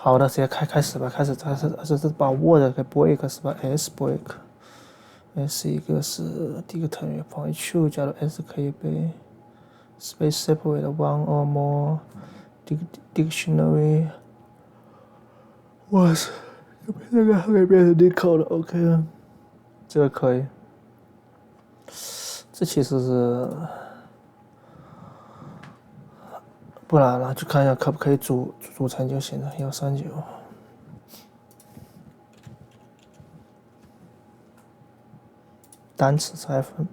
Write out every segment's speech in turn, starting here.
好的，直接开始吧，开始这把 Word 给 break 是吧？S break，S 一个是 dictionary.hu 加入 S 可以被 space separate one or more dictionary。我操，这个还没变成 decode 了 ，OK，这个可以。这其实是，不然了，就看一下可不可以组成就行了，139。单词拆分。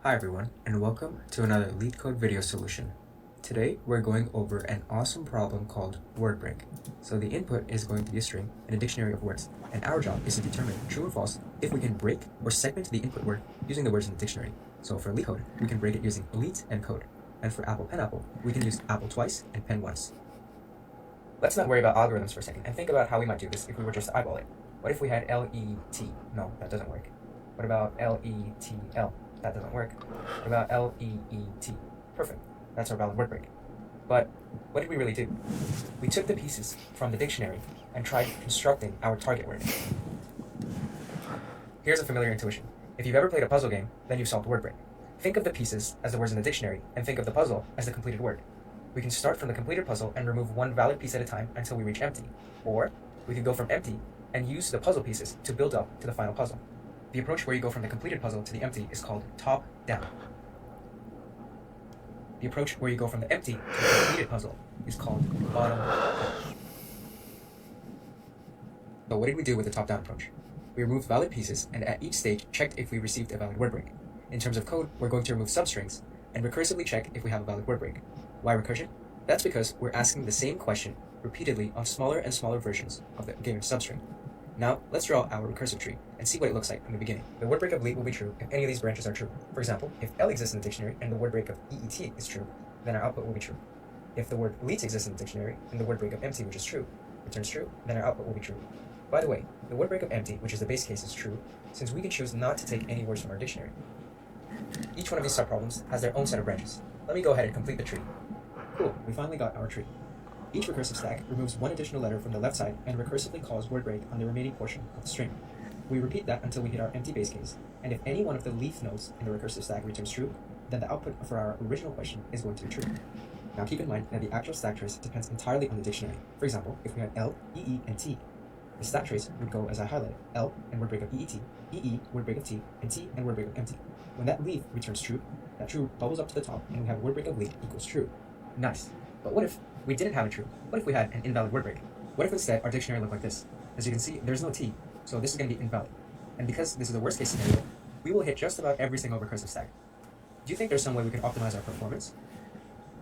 Hi everyone, and welcome to another LeetCode video solution. Today we're going over an awesome problem called word break. So the input is going to be a string and a dictionary of words, and our job is to determine true or false if we can break or segment the input word using the words in the dictionary. So for LeetCode, we can break it using leet and code, and for Apple Penapple, we can use apple twice and pen once. Let's not worry about algorithms for a second and think about how we might do this if we were just to eyeball it. What if we had L-E-T? No, that doesn't work. What about L-E-T-L? That doesn't work. What about L-E-E-T? Perfect. That's our valid word break. But what did we really do? We took the pieces from the dictionary and tried constructing our target word. Here's a familiar intuition. If you've ever played a puzzle game, then you've solved word break. Think of the pieces as the words in the dictionary, and think of the puzzle as the completed word. We can start from the completed puzzle and remove one valid piece at a time until we reach empty. Or we could go from empty and use the puzzle pieces to build up to the final puzzle. The approach where you go from the completed puzzle to the empty is called top-down. The approach where you go from the empty to the completed puzzle is called bottom-up. So what did we do with the top-down approach? We removed valid pieces and at each stage checked if we received a valid word break. In terms of code, we're going to remove substrings and recursively check if we have a valid word break. Why recursion? That's because we're asking the same question repeatedly on smaller and smaller versions of the given substring. Now, let's draw our recursive tree and see what it looks like from the beginning. The word break of leet will be true if any of these branches are true. For example, if L exists in the dictionary and the word break of EET is true, then our output will be true. If the word leet exists in the dictionary and the word break of empty, which is true, returns true, then our output will be true. By the way, the word break of empty, which is the base case, is true, since we can choose not to take any words from our dictionary. Each one of these subproblems has their own set of branches. Let me go ahead and complete the tree. Cool, we finally got our tree. Each recursive stack removes one additional letter from the left side and recursively calls word break on the remaining portion of the string. We repeat that until we hit our empty base case, and if any one of the leaf nodes in the recursive stack returns true, then the output for our original question is going to be true. Now keep in mind that the actual stack trace depends entirely on the dictionary. For example, if we had L, EE, and T, the stack trace would go as I highlighted: L and word break of EET, EE, word break of T, and T and word break of empty. When that leaf returns true, that true bubbles up to the top, and we have word break of leaf equals true. Nice. But what if we didn't have a true? What if we had an invalid word break? What if instead our dictionary looked like this? As you can see, there's no T, so this is going to be invalid. And because this is the worst case scenario, we will hit just about every single recursive stack. Do you think there's some way we can optimize our performance?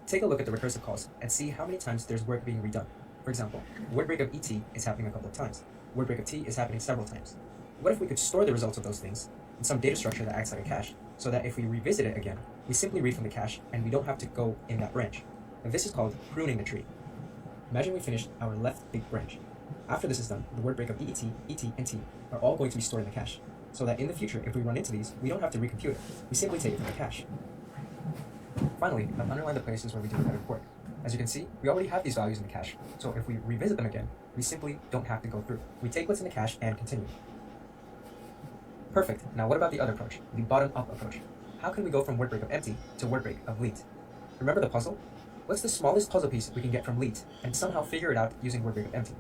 Take a look at the recursive calls and see how many times there's work being redone. For example, word break of ET is happening a couple of times. Word break of T is happening several times. What if we could store the results of those things in some data structure that acts like a cache, so that if we revisit it again, we simply read from the cache and we don't have to go in that branch? And this is called pruning the tree. Imagine we finished our left big branch. After this is done, the word break of EET, ET, and T are all going to be stored in the cache, so that in the future, if we run into these, we don't have to recompute it. We simply take it from the cache. Finally, I've underlined the places where we do repetitive work. As you can see, we already have these values in the cache, so if we revisit them again, we simply don't have to go through. We take what's in the cache and continue. Perfect. Now what about the other approach, the bottom-up approach? How can we go from word break of empty to word break of leet? Remember the puzzle? What's the smallest puzzle piece we can get from leet and somehow figure it out using word break of empty?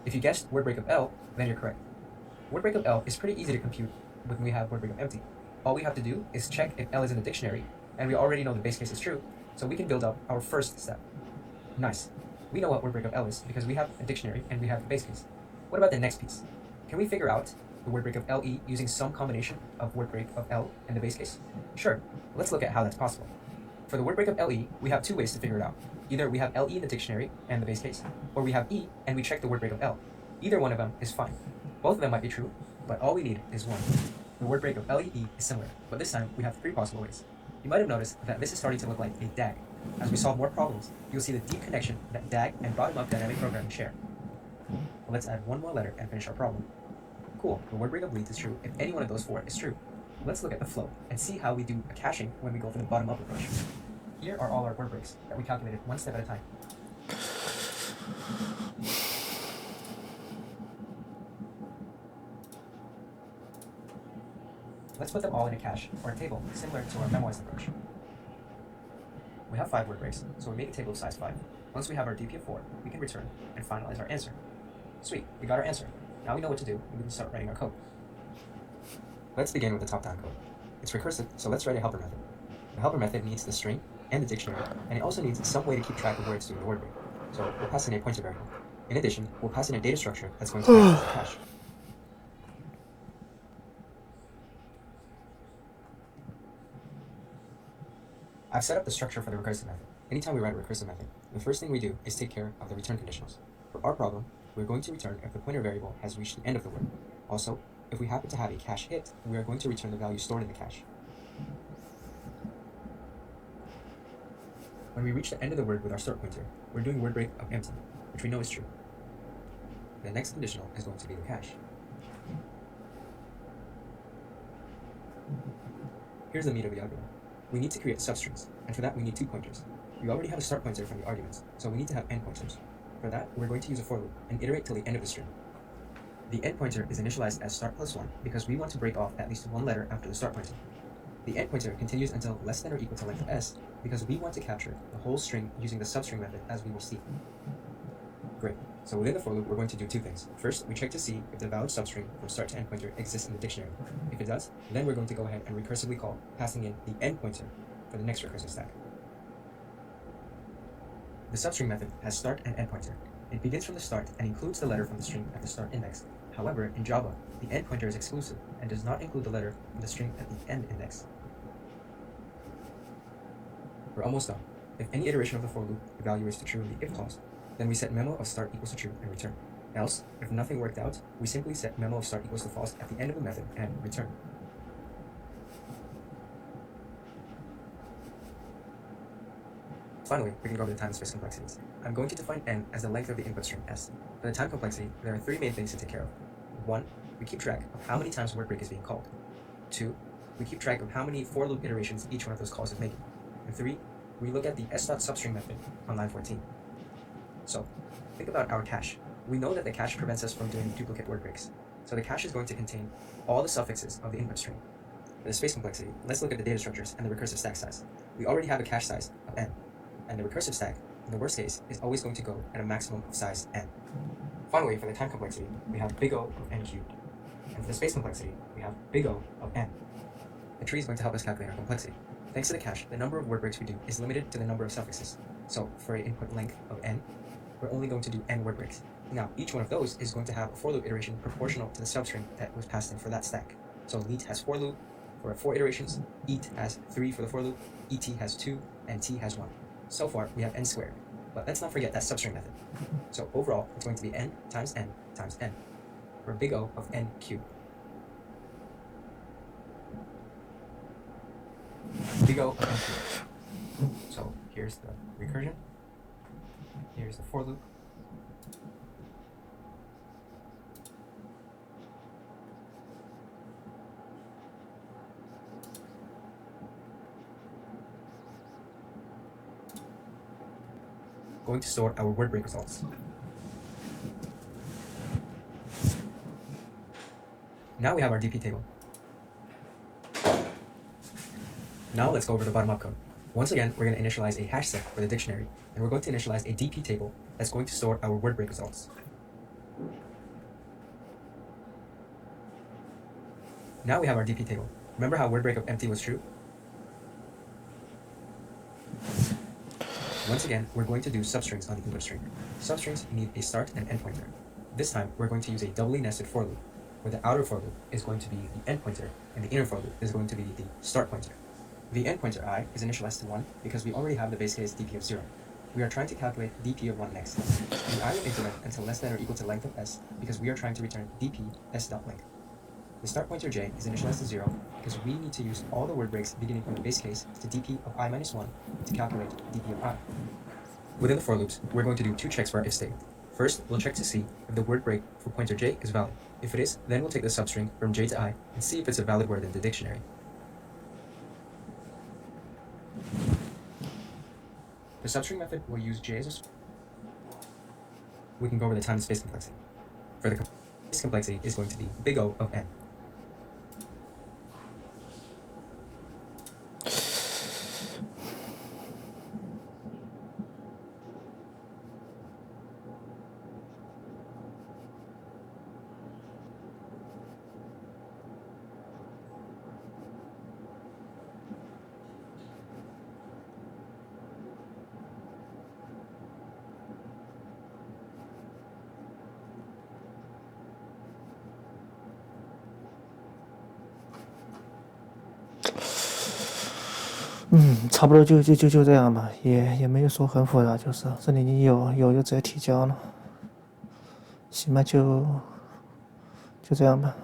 If you guessed word break of L, then you're correct. Word break of L is pretty easy to compute when we have word break of empty. All we have to do is check if L is in the dictionary, and we already know the base case is true, so we can build up our first step. Nice. We know what word break of L is because we have a dictionary and we have the base case. What about the next piece? Can we figure out the word break of LE using some combination of word break of L and the base case? Sure. Let's look at how that's possible. For the word break of LE, we have two ways to figure it out. Either we have LE in the dictionary and the base case, or we have E and we check the word break of L. Either one of them is fine. Both of them might be true, but all we need is one. The word break of LEE is similar, but this time we have three possible ways. You might have noticed that this is starting to look like a DAG. As we solve more problems, you'll see the deep connection that DAG and bottom-up dynamic programming share. Let's add one more letter and finish our problem. Cool, the word break of leads is true if any one of those four is true. Let's look at the flow and see how we do a caching when we go for the bottom-up approach. Here are all our word breaks that we calculated one step at a time. Let's put them all in a cache, or a table, similar to our memoized approach. We have 5 word breaks, so we make a table of size 5. Once we have our DP of 4, we can return and finalize our answer. Sweet, we got our answer. Now we know what to do, and we can start writing our code. Let's begin with the top-down code. It's recursive, so let's write a helper method. The helper method needs the string and the dictionary, and it also needs some way to keep track of words during the word break. So we'll pass in a pointer variable. In addition, we'll pass in a data structure that's going to access the cache. I've set up the structure for the recursive method. Anytime we write a recursive method, the first thing we do is take care of the return conditionals. For our problem, we're going to return if the pointer variable has reached the end of the word. Also, if we happen to have a cache hit, we are going to return the value stored in the cache. When we reach the end of the word with our start pointer, we're doing word break of empty, which we know is true. The next conditional is going to be the cache. Here's the meat of the algorithm. We need to create substrings, and for that we need 2 pointers. We already have a start pointer from the arguments, so we need to have end pointers. For that, we're going to use a for loop and iterate till the end of the string. The end pointer is initialized as start plus 1 because we want to break off at least one letter after the start pointer. The end pointer continues until less than or equal to length of s because we want to capture the whole string using the substring method as we will see. Great. So within the for loop, we're going to do 2 things. First, we check to see if the valid substring from start to end pointer exists in the dictionary. If it does, then we're going to go ahead and recursively call, passing in the end pointer for the next recursive stack. The substring method has start and end pointer. It begins from the start and includes the letter from the string at the start index. However, in Java, the end pointer is exclusive and does not include the letter from the string at the end index. We're almost done. If any iteration of the for loop evaluates to true in the if clause, then we set memo of start equals to true and return. Else, if nothing worked out, we simply set memo of start equals to false at the end of the method and return. Finally, we can go over the time and space complexities. I'm going to define n as the length of the input string s. For the time complexity, there are 3 main things to take care of. 1, we keep track of how many times word break is being called. 2, we keep track of how many for loop iterations each one of those calls is making. And 3, we look at the s.substring method on line 14. So, think about our cache. We know that the cache prevents us from doing duplicate word breaks. So the cache is going to contain all the suffixes of the input string. For the space complexity, let's look at the data structures and the recursive stack size. We already have a cache size of n, and the recursive stack, in the worst case, is always going to go at a maximum of size n. Finally, for the time complexity, we have big O of n cubed. And for the space complexity, we have big O of n. The tree is going to help us calculate our complexity. Thanks to the cache, the number of word breaks we do is limited to the number of suffixes. So, for an input length of n, we're only going to do n word breaks. Now, each one of those is going to have a for loop iteration proportional to the substring that was passed in for that stack. So leet has for loop for 4 iterations, eat has 3 for the for loop, et has 2, and t has 1. So far, we have n squared. But let's not forget that substring method. So overall, it's going to be n times n times n, for big O of n cubed. Big O of n cubed. So here's the recursion. Here's the for loop. Going to store our word break results. Now we have our DP table. Now let's go over the bottom-up code. Once again, we're going to initialize a hash set for the dictionary, and we're going to initialize a DP table that's going to store our word break results. Now we have our DP table. Remember how word break of empty was true? Once again, we're going to do substrings on the input string. Substrings need a start and end pointer. This time, we're going to use a doubly nested for loop, where the outer for loop is going to be the end pointer, and the inner for loop is going to be the start pointer. The end pointer I is initialized to 1 because we already have the base case dp of 0. We are trying to calculate dp of 1 next. The I will increment until less than or equal to length of s because we are trying to return dp s.length. The start pointer j is initialized to 0 because we need to use all the word breaks beginning from the base case to dp of i-1 to calculate dp of I. Within the for loops, we're going to do 2 checks for our if state. First, we'll check to see if the word break for pointer j is valid. If it is, then we'll take the substring from j to I and see if it's a valid word in the dictionary. The substring method will use j as a we can go over the time and space complexity. For the space complexity is going to be big O of n.差不多就这样吧，也没有说很复杂，就是这里你有就直接提交了，行吧，就这样吧。